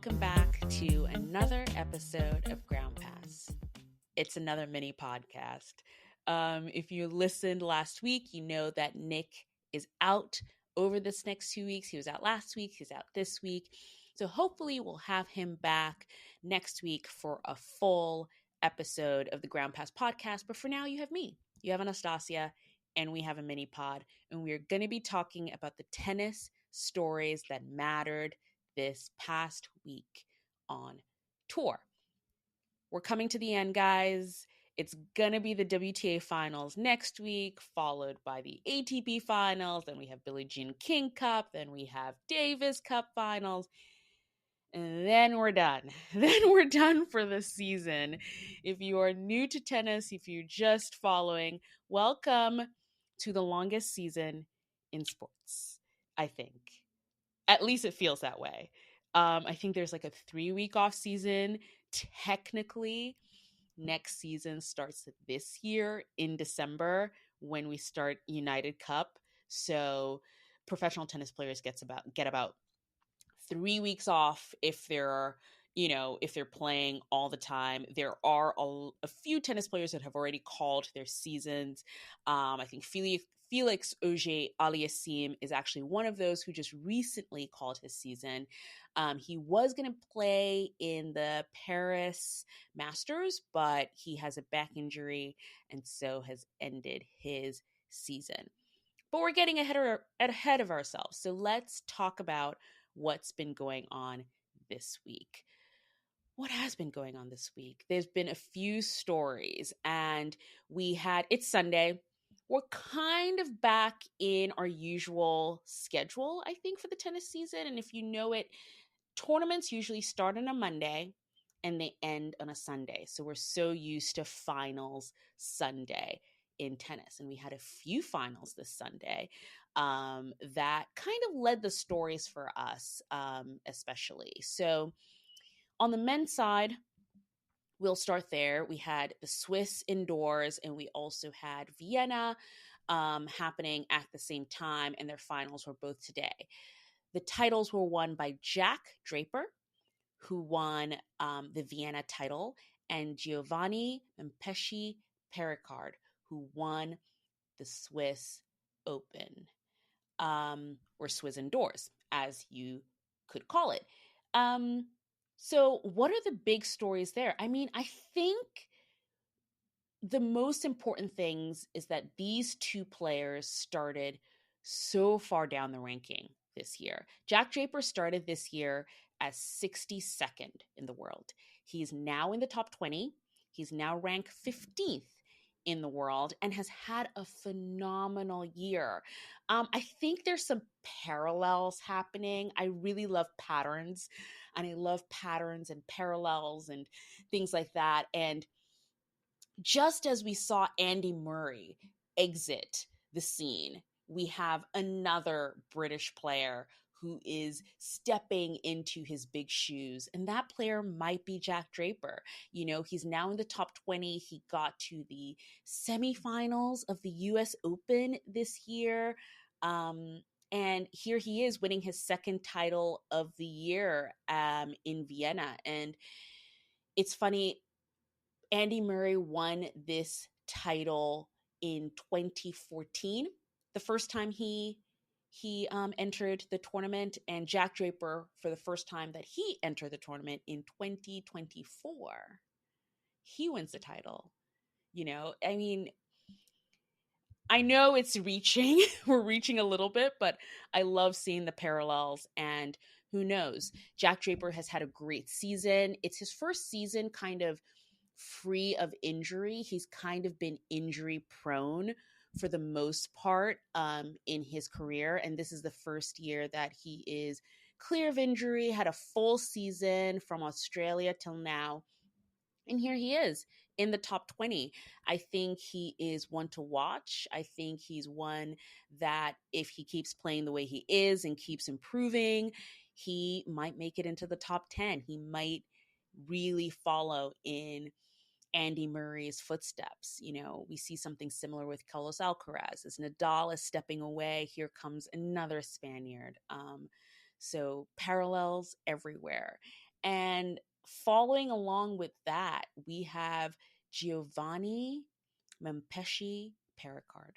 welcome back to another episode of Ground Pass. It's another mini podcast. If you listened last week, you know that Nick is out over this next 2 weeks. He was out last week, he's out this week. So hopefully we'll have him back next week for a full episode of the Ground Pass podcast. But for now, you have me, you have Anastasia, and we have a mini pod. And we're going to be talking about the tennis stories that mattered this past week on tour. We're coming to the end, guys. It's going to be the WTA finals next week, followed by the ATP finals. Then we have Billie Jean King Cup. Then we have Davis Cup finals. And then we're done. Then we're done for the season. If you are new to tennis, if you're just following, welcome to the longest season in sports, I think. At least it feels that way. I think there's like a 3-week off season. Technically, next season starts this year in December when we start United Cup. So professional tennis players get about 3 weeks off if they're playing all the time. There are a few tennis players that have already called their seasons. I think Felix Auger-Aliassime is actually one of those who just recently called his season. He was going to play in the Paris Masters, but he has a back injury and so has ended his season. But we're getting ahead of ourselves. So let's talk about what's been going on this week. What has been going on this week? There's been a few stories, and it's Sunday. We're kind of back in our usual schedule, I think, for the tennis season. And if you know it, tournaments usually start on a Monday and they end on a Sunday. So we're so used to finals Sunday in tennis. And we had a few finals this Sunday that kind of led the stories for us, especially. So on the men's side, we'll start there. We had the Swiss indoors, and we also had Vienna happening at the same time, and their finals were both today. The titles were won by Jack Draper, who won the Vienna title, and Giovanni Mpetshi Perricard, who won the Swiss Open, or Swiss indoors, as you could call it. So what are the big stories there? I mean, I think the most important things is that these two players started so far down the ranking this year. Jack Draper started this year as 62nd in the world. He's now in the top 20. He's now ranked 15th in the world and has had a phenomenal year. I think there's some parallels happening. I really love patterns, and I love patterns and parallels and things like that. And just as we saw Andy Murray exit the scene, we have another British player who is stepping into his big shoes. And that player might be Jack Draper. You know, he's now in the top 20. He got to the semifinals of the US Open this year. And here he is winning his second title of the year in Vienna. And it's funny, Andy Murray won this title in 2014, the first time he entered the tournament, and Jack Draper for the first time that he entered the tournament in 2024. He wins the title. You know, I mean, I know it's reaching, we're reaching a little bit, but I love seeing the parallels, and who knows? Jack Draper has had a great season. It's his first season kind of free of injury. He's kind of been injury prone for the most part in his career. And this is the first year that he is clear of injury, had a full season from Australia till now. And here he is in the top 20. I think he is one to watch. I think he's one that if he keeps playing the way he is and keeps improving, he might make it into the top 10. He might really follow in Andy Murray's footsteps. You know, we see something similar with Carlos Alcaraz. As Nadal is stepping away, here comes another Spaniard. So parallels everywhere. And following along with that, we have Giovanni Mpetshi Perricard.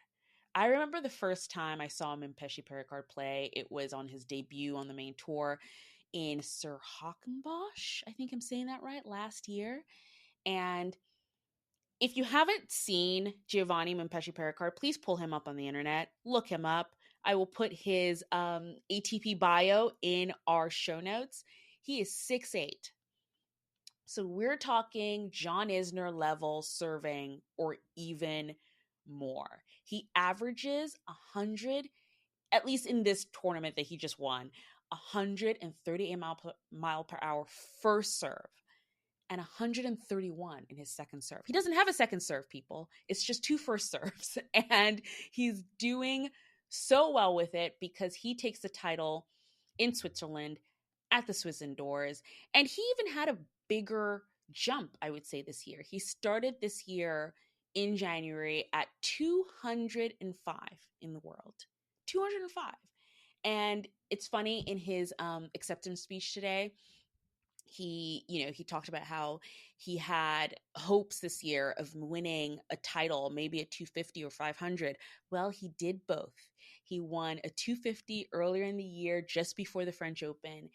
I remember the first time I saw Mpetshi Perricard play, it was on his debut on the main tour in Sir Hockenbosch. I think I'm saying that right, last year. And if you haven't seen Giovanni Mpetshi Perricard, please pull him up on the internet, look him up. I will put his ATP bio in our show notes. He is 6'8". So we're talking John Isner level serving or even more. He averages 100, at least in this tournament that he just won, 138 mile per hour first serve and 131 in his second serve. He doesn't have a second serve, people. It's just two first serves. And he's doing so well with it because he takes the title in Switzerland at the Swiss indoors. And he even had a bigger jump, I would say, this year. He started this year in January at 205 in the world. 205. And it's funny, in his acceptance speech today, he talked about how he had hopes this year of winning a title, maybe a 250 or 500. Well, he did both. He won a 250 earlier in the year, just before the French Open,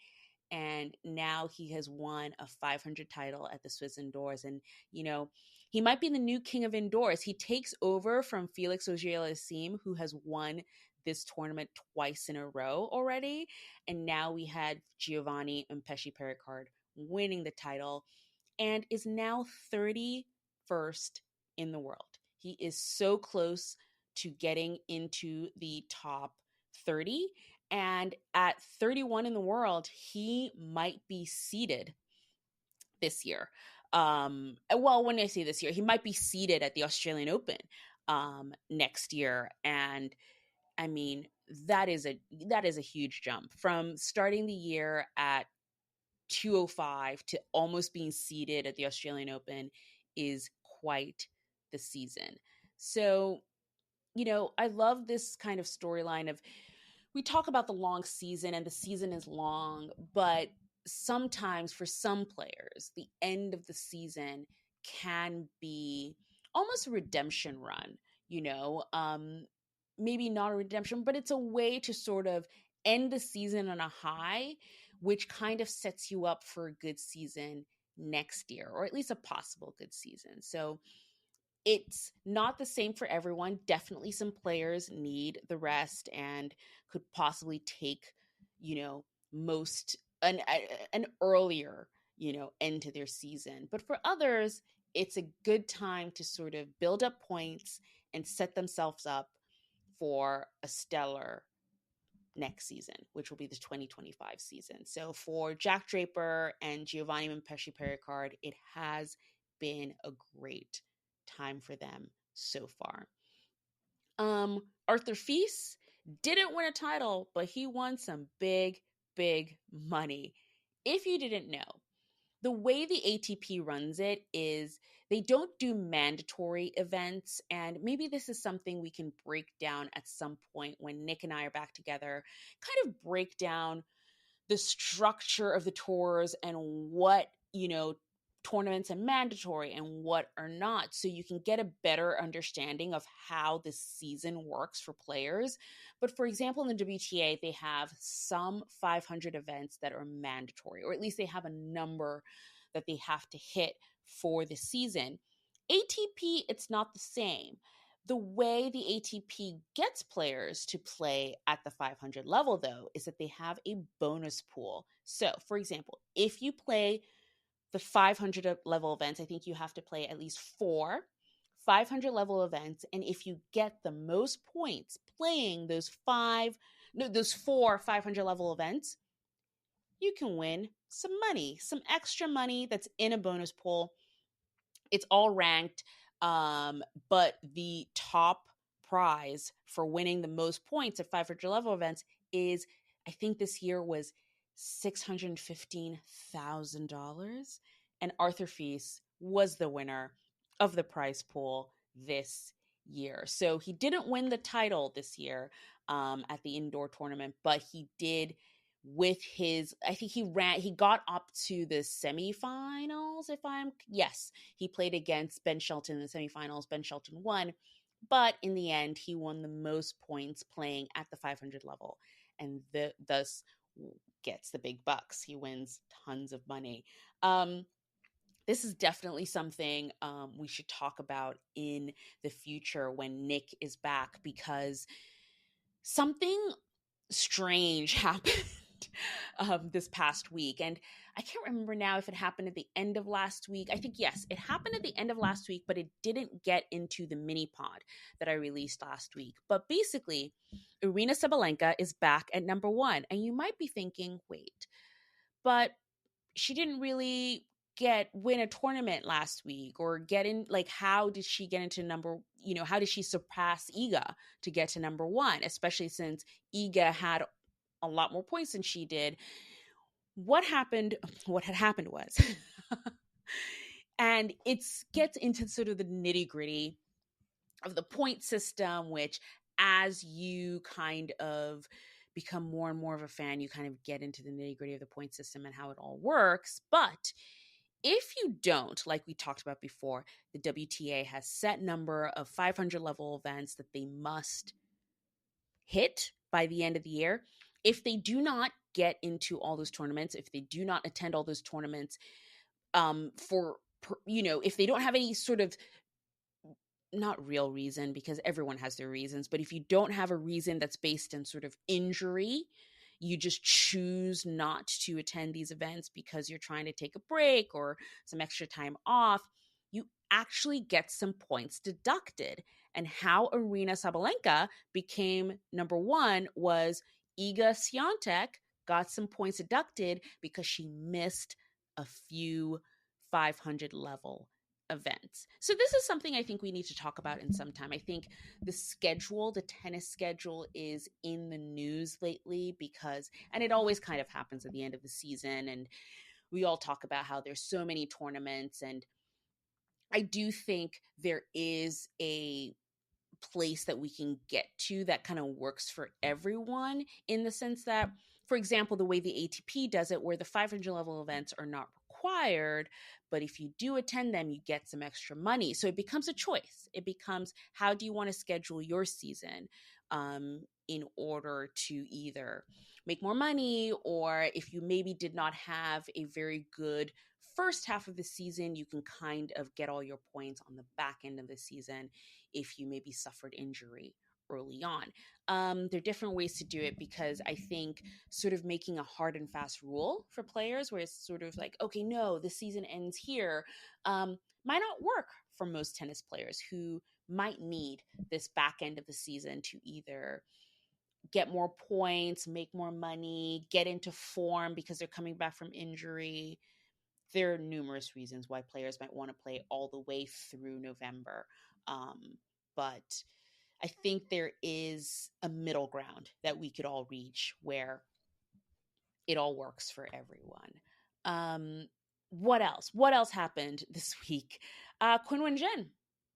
and now he has won a 500 title at the Swiss indoors. And he might be the new king of indoors. He takes over from Felix Auger-Aliassime, who has won this tournament twice in a row already, and now we had Giovanni Mpetshi Perricard winning the title and is now 31st in the world. He is so close to getting into the top 30. And at 31 in the world, he might be seeded this year. Well, when I say this year, he might be seeded at the Australian Open next year. And I mean, that is a huge jump from starting the year at 205 to almost being seeded at the Australian Open is quite the season. So, I love this kind of storyline of, we talk about the long season and the season is long, but sometimes for some players, the end of the season can be almost a redemption run, maybe not a redemption, but it's a way to sort of end the season on a high, which kind of sets you up for a good season next year, or at least a possible good season. So it's not the same for everyone. Definitely some players need the rest and could possibly take, most an earlier, end to their season. But for others, it's a good time to sort of build up points and set themselves up for a stellar next season, which will be the 2025 season. So for Jack Draper and Giovanni Mpetshi Perricard, it has been a great time for them so far. Arthur Fils didn't win a title, but he won some big, big money. If you didn't know, the way the ATP runs it is they don't do mandatory events. And maybe this is something we can break down at some point when Nick and I are back together, kind of break down the structure of the tours and what, tournaments are mandatory and what are not, so you can get a better understanding of how this season works for players. But for example, in the WTA, they have some 500 events that are mandatory, or at least they have a number that they have to hit for the season. ATP, it's not the same. The way the ATP gets players to play at the 500 level, though, is that they have a bonus pool. So, for example, if you play the 500 level events, I think you have to play at least 4 500 level events. And if you get the most points playing those 4 500 level events, you can win some money, some extra money that's in a bonus pool. It's all ranked, but the top prize for winning the most points at 500 level events is, I think this year was $615,000. And Arthur Fils was the winner of the prize pool this year. So he didn't win the title this year at the indoor tournament, but he did with his, I think he got up to the semifinals. Yes, he played against Ben Shelton in the semifinals. Ben Shelton won, but in the end, he won the most points playing at the 500 level, and thus gets the big bucks. He wins tons of money. This is definitely something we should talk about in the future when Nick is back, because something strange happened this past week. And I can't remember now if it happened at the end of last week. I think, yes, it happened at the end of last week, but it didn't get into the mini pod that I released last week. But basically, Irina Sabalenka is back at number one. And you might be thinking, wait, but she didn't really win a tournament last week, or get in, like, how did she get into how did she surpass Iga to get to number one, especially since Iga had a lot more points than she did. What had happened was and it gets into sort of the nitty-gritty of the point system, which, as you kind of become more and more of a fan, you kind of get into the nitty-gritty of the point system and how it all works. But if you don't, like we talked about before, the WTA has set number of 500 level events that they must hit by the end of the year. If they do not get into all those tournaments, if they do not attend all those tournaments, if they don't have any sort of, not real reason, because everyone has their reasons, but if you don't have a reason that's based in sort of injury, you just choose not to attend these events because you're trying to take a break or some extra time off, you actually get some points deducted. And how Arina Sabalenka became number one was Iga Swiatek got some points deducted because she missed a few 500 level events. So this is something I think we need to talk about in some time. I think the tennis schedule is in the news lately and it always kind of happens at the end of the season, and we all talk about how there's so many tournaments, and I do think there is a place that we can get to that kind of works for everyone, in the sense that, for example, the way the ATP does it, where the 500 level events are not required, but if you do attend them, you get some extra money. So it becomes a choice. It becomes, how do you want to schedule your season in order to either make more money, or if you maybe did not have a very good first half of the season, you can kind of get all your points on the back end of the season if you maybe suffered injury early on. There are different ways to do it, because I think sort of making a hard and fast rule for players where it's sort of like, okay, no, the season ends here, might not work for most tennis players who might need this back end of the season to either get more points, make more money, get into form because they're coming back from injury. There are numerous reasons why players might want to play all the way through November. But I think there is a middle ground that we could all reach where it all works for everyone. What else? What else happened this week? Qin Wenjin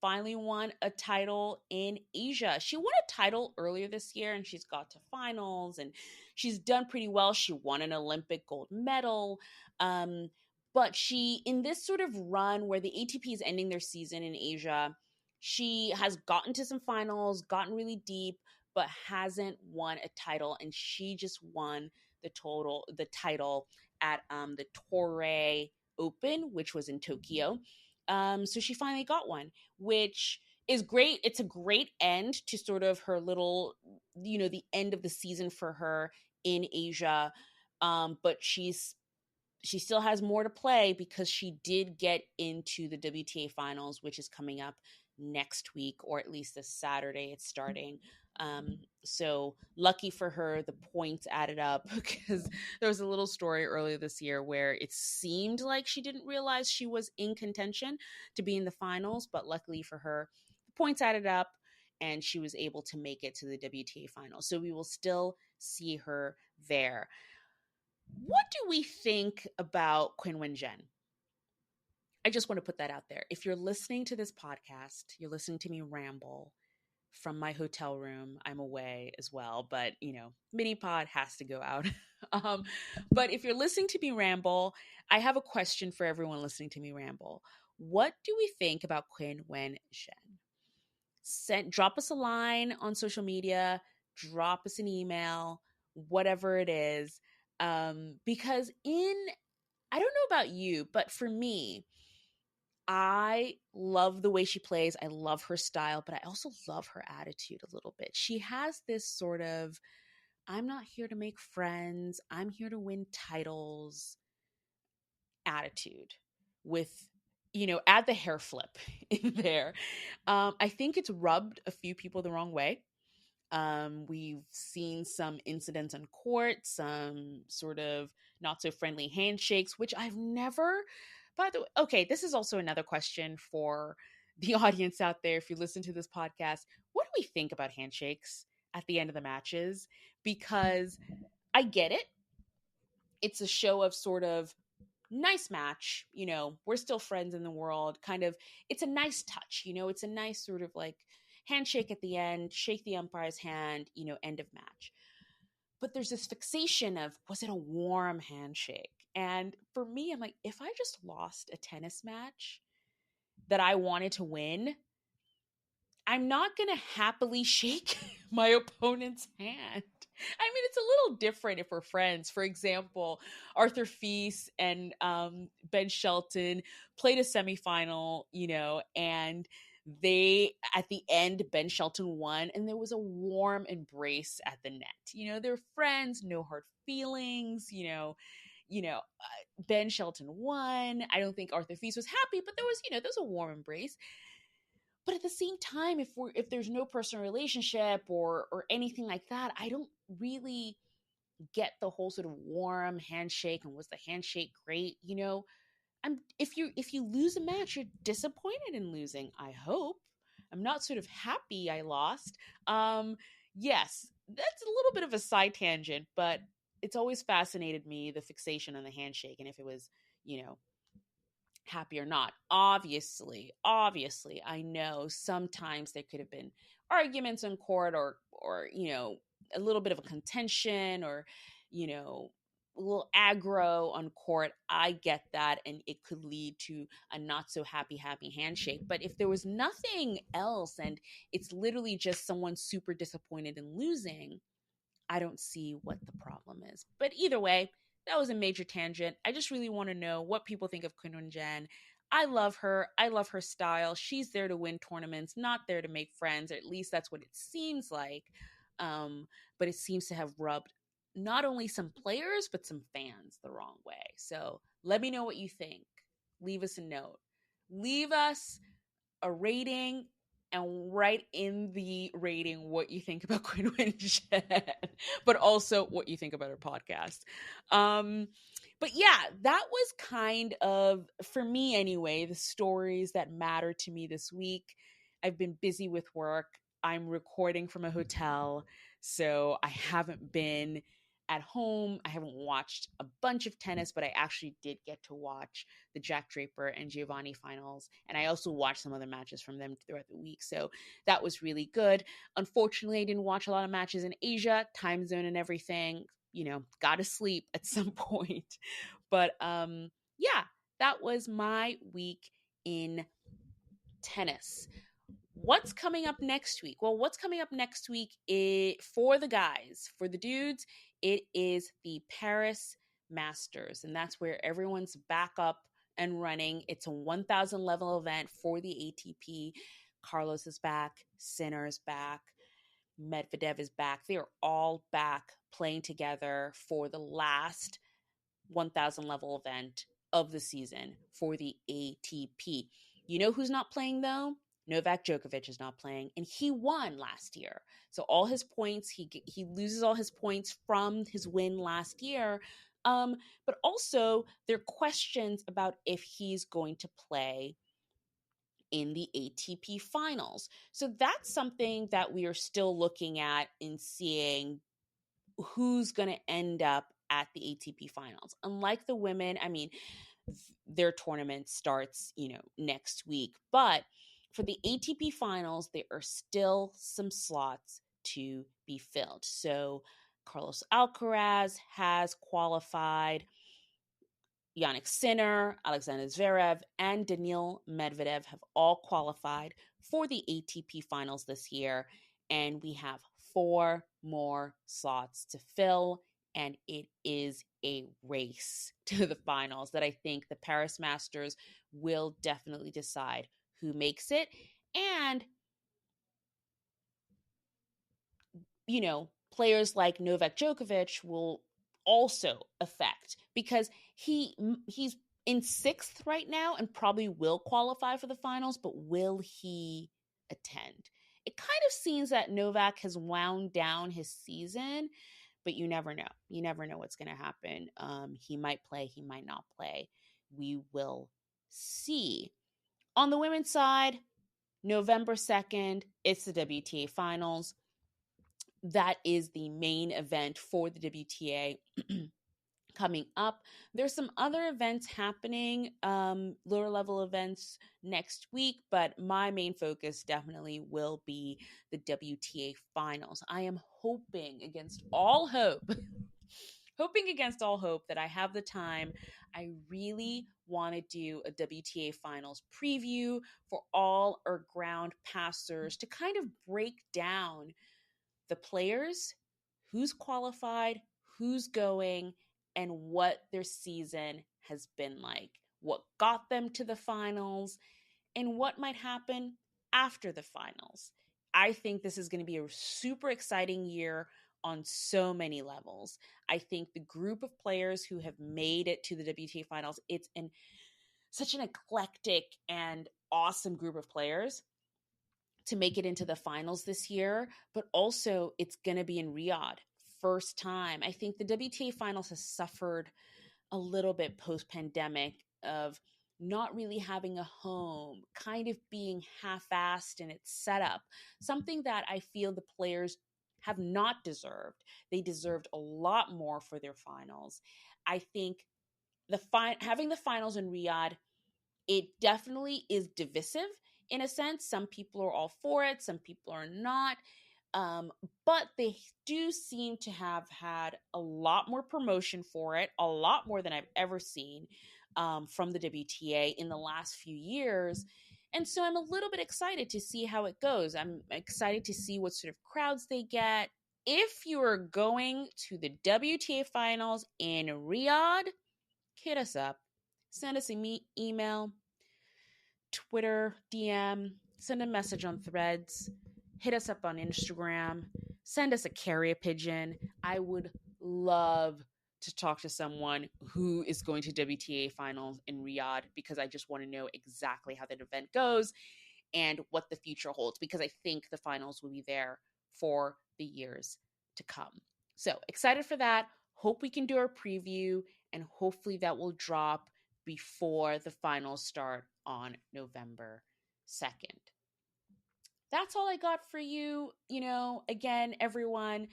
finally won a title in Asia. She won a title earlier this year, and she's got to finals, and she's done pretty well. She won an Olympic gold medal. But she, in this sort of run where the ATP is ending their season in Asia, she has gotten to some finals, gotten really deep, but hasn't won a title. And she just won the title at the Toray Open, which was in Tokyo. So she finally got one, which is great. It's a great end to sort of her little, the end of the season for her in Asia. But she still has more to play, because she did get into the WTA finals, which is coming up next week, or at least this Saturday it's starting. So lucky for her, the points added up, because there was a little story earlier this year where it seemed like she didn't realize she was in contention to be in the finals, but luckily for her, the points added up and she was able to make it to the WTA finals. So we will still see her there. What do we think about Qin Wenjin? I just want to put that out there. If you're listening to this podcast, you're listening to me ramble, from my hotel room. I'm away as well, but mini pod has to go out. um, but if you're listening to me ramble, I have a question for everyone listening to me ramble. What do we think about Quinn Wen Zhen? Drop us a line on social media, drop us an email, whatever it is. Because I don't know about you, but for me, I love the way she plays. I love her style, but I also love her attitude a little bit. She has this sort of, I'm not here to make friends, I'm here to win titles attitude with, add the hair flip in there. I think it's rubbed a few people the wrong way. We've seen some incidents on court, some sort of not so friendly handshakes, which I've never. By the way, okay, this is also another question for the audience out there. If you listen to this podcast, what do we think about handshakes at the end of the matches? Because I get it. It's a show of sort of nice match, we're still friends in the world, kind of. It's a nice touch, it's a nice sort of like handshake at the end, shake the umpire's hand, end of match. But there's this fixation of, was it a warm handshake? And for me, I'm like, if I just lost a tennis match that I wanted to win, I'm not going to happily shake my opponent's hand. I mean, it's a little different if we're friends. For example, Arthur Fils and Ben Shelton played a semifinal, and at the end, Ben Shelton won, and there was a warm embrace at the net. They're friends, no hard feelings, Ben Shelton won. I don't think Arthur Fils was happy, but there was a warm embrace. But at the same time, if there's no personal relationship or anything like that, I don't really get the whole sort of warm handshake and was the handshake great. If you lose a match, you're disappointed in losing. I hope. I'm not sort of happy I lost. Yes, that's a little bit of a side tangent, but it's always fascinated me, the fixation on the handshake, and if it was, happy or not. Obviously, I know sometimes there could have been arguments in court, or a little bit of a contention, or a little aggro on court. I get that, and it could lead to a not so happy handshake. But if there was nothing else and it's literally just someone super disappointed in losing, I don't see what the problem is. But either way, that was a major tangent. I just really want to know what people think of Kunun Jen. I love her. I love her style. She's there to win tournaments, not there to make friends. Or at least that's what it seems like. But it seems to have rubbed not only some players, but some fans the wrong way. So let me know what you think. Leave us a note. Leave us a rating, and write in the rating what you think about Quinn Winshead, but also what you think about her podcast. But yeah, that was kind of, for me anyway, the stories that matter to me this week. I've been busy with work. I'm recording from a hotel, so I haven't been at home. I haven't watched a bunch of tennis, but I actually did get to watch the Jack Draper and Giovanni finals. And I also watched some other matches from them throughout the week. So that was really good. Unfortunately, I didn't watch a lot of matches in Asia, time zone and everything. Got to sleep at some point. But yeah, that was my week in tennis. What's coming up next week? Well, what's coming up next week for the guys, for the dudes, it is the Paris Masters, and that's where everyone's back up and running. It's a 1,000 level event for the ATP. Carlos is back, Sinner is back, Medvedev is back. They are all back playing together for the last 1,000 level event of the season for the ATP. You know who's not playing though? Novak Djokovic is not playing, and he won last year. So all his points, he loses all his points from his win last year. But also there are questions about if he's going to play in the ATP finals. So that's something that we are still looking at and seeing who's going to end up at the ATP finals. Unlike the women, I mean, their tournament starts, next week. But for the ATP finals, there are still some slots to be filled. So Carlos Alcaraz has qualified. Yannick Sinner, Alexander Zverev, and Daniil Medvedev have all qualified for the ATP finals this year. And we have 4 more slots to fill. And it is a race to the finals that I think the Paris Masters will definitely decide who makes it. And, players like Novak Djokovic will also affect because he's in 6th right now and probably will qualify for the finals, but will he attend? It kind of seems that Novak has wound down his season, but you never know. You never know what's going to happen. He might play, he might not play. We will see. On the women's side, November 2nd, it's the WTA finals. That is the main event for the WTA coming up. There's some other events happening, lower level events next week, but my main focus definitely will be the WTA finals. I am hoping against all hope that I have the time. I really want to do a WTA finals preview for all our ground passers to kind of break down the players, who's qualified, who's going, and what their season has been like, what got them to the finals, and what might happen after the finals. I think this is going to be a super exciting year on so many levels. I think the group of players who have made it to the WTA finals, it's such an eclectic and awesome group of players to make it into the finals this year, but also it's going to be in Riyadh. First time. I think the WTA finals has suffered a little bit post-pandemic of not really having a home, kind of being half-assed in its setup, something that I feel the players have not deserved. They deserved a lot more for their finals. I think having the finals in Riyadh, it definitely is divisive in a sense. Some people are all for it, some people are not. But they do seem to have had a lot more promotion for it, a lot more than I've ever seen from the WTA in the last few years. And so I'm a little bit excited to see how it goes. I'm excited to see what sort of crowds they get. If you are going to the WTA finals in Riyadh, hit us up. Send us an email, Twitter, DM, send a message on Threads, hit us up on Instagram, send us a carrier pigeon. I would love to talk to someone who is going to WTA finals in Riyadh because I just want to know exactly how that event goes and what the future holds, because I think the finals will be there for the years to come. So excited for that. Hope we can do our preview, and hopefully that will drop before the finals start on November 2nd. That's all I got for you. Again, everyone,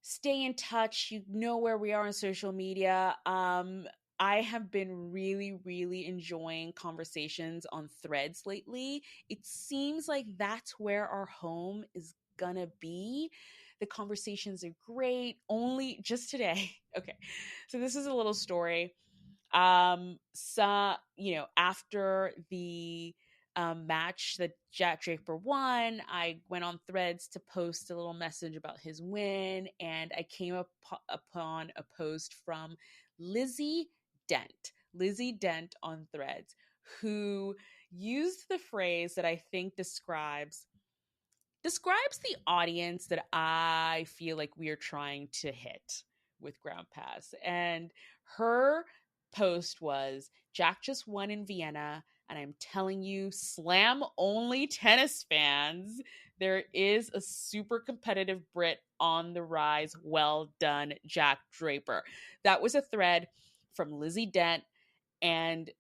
stay in touch. You know where we are on social media. I have been really, really enjoying conversations on Threads lately. It seems like that's where our home is gonna be. The conversations are great. Only just today. Okay. So this is a little story. After the match that Jack Draper won, I went on Threads to post a little message about his win, and I came upon a post from Lizzie Dent on Threads, who used the phrase that I think describes the audience that I feel like we are trying to hit with Ground Pass. And her post was, Jack just won in Vienna, and I'm telling you, slam only tennis fans, there is a super competitive Brit on the rise. Well done, Jack Draper. That was a thread from Lizzie Dent, and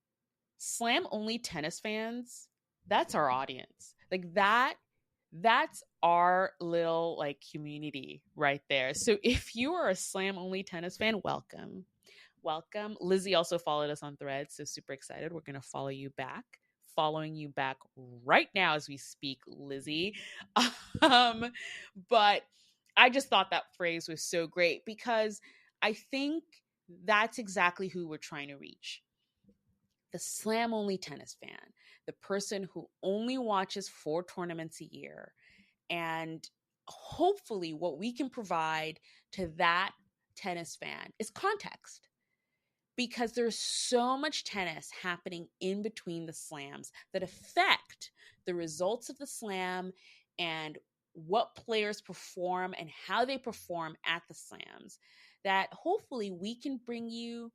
slam only tennis fans, that's our audience. Like that's our little community right there. So if you are a slam only tennis fan, welcome. Lizzie also followed us on Threads, so super excited. We're going to follow you back. following you back right now as we speak, Lizzie. um, but I just thought that phrase was so great because I think that's exactly who we're trying to reach. The slam only tennis fan, the person who only watches 4 tournaments a year. And hopefully, what we can provide to that tennis fan is context, because there's so much tennis happening in between the slams that affect the results of the slam and what players perform and how they perform at the slams, that hopefully we can bring you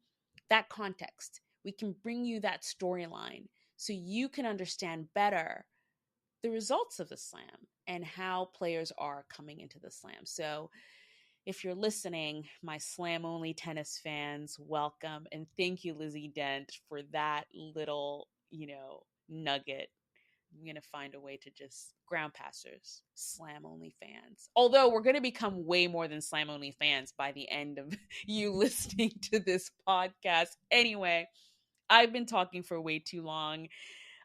that context. We can bring you that storyline so you can understand better the results of the slam and how players are coming into the slam. So if you're listening, my slam only tennis fans, welcome. And thank you, Lizzie Dent, for that little, nugget. I'm going to find a way to just ground passers, slam only fans. Although we're going to become way more than slam only fans by the end of you listening to this podcast. Anyway, I've been talking for way too long.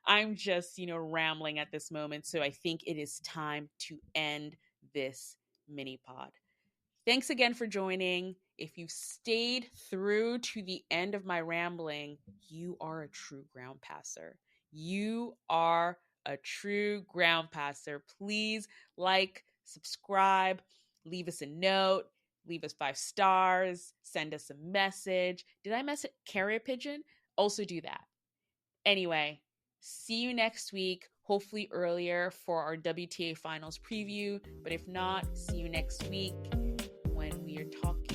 I'm just, rambling at this moment. So I think it is time to end this mini pod. Thanks again for joining. If you've stayed through to the end of my rambling, you are a true ground passer. You are a true ground passer. Please like, subscribe, leave us a note, leave us 5 stars, send us a message. Did I carry a pigeon? Also do that. Anyway, see you next week, hopefully earlier for our WTA finals preview. But if not, see you next week when we are talking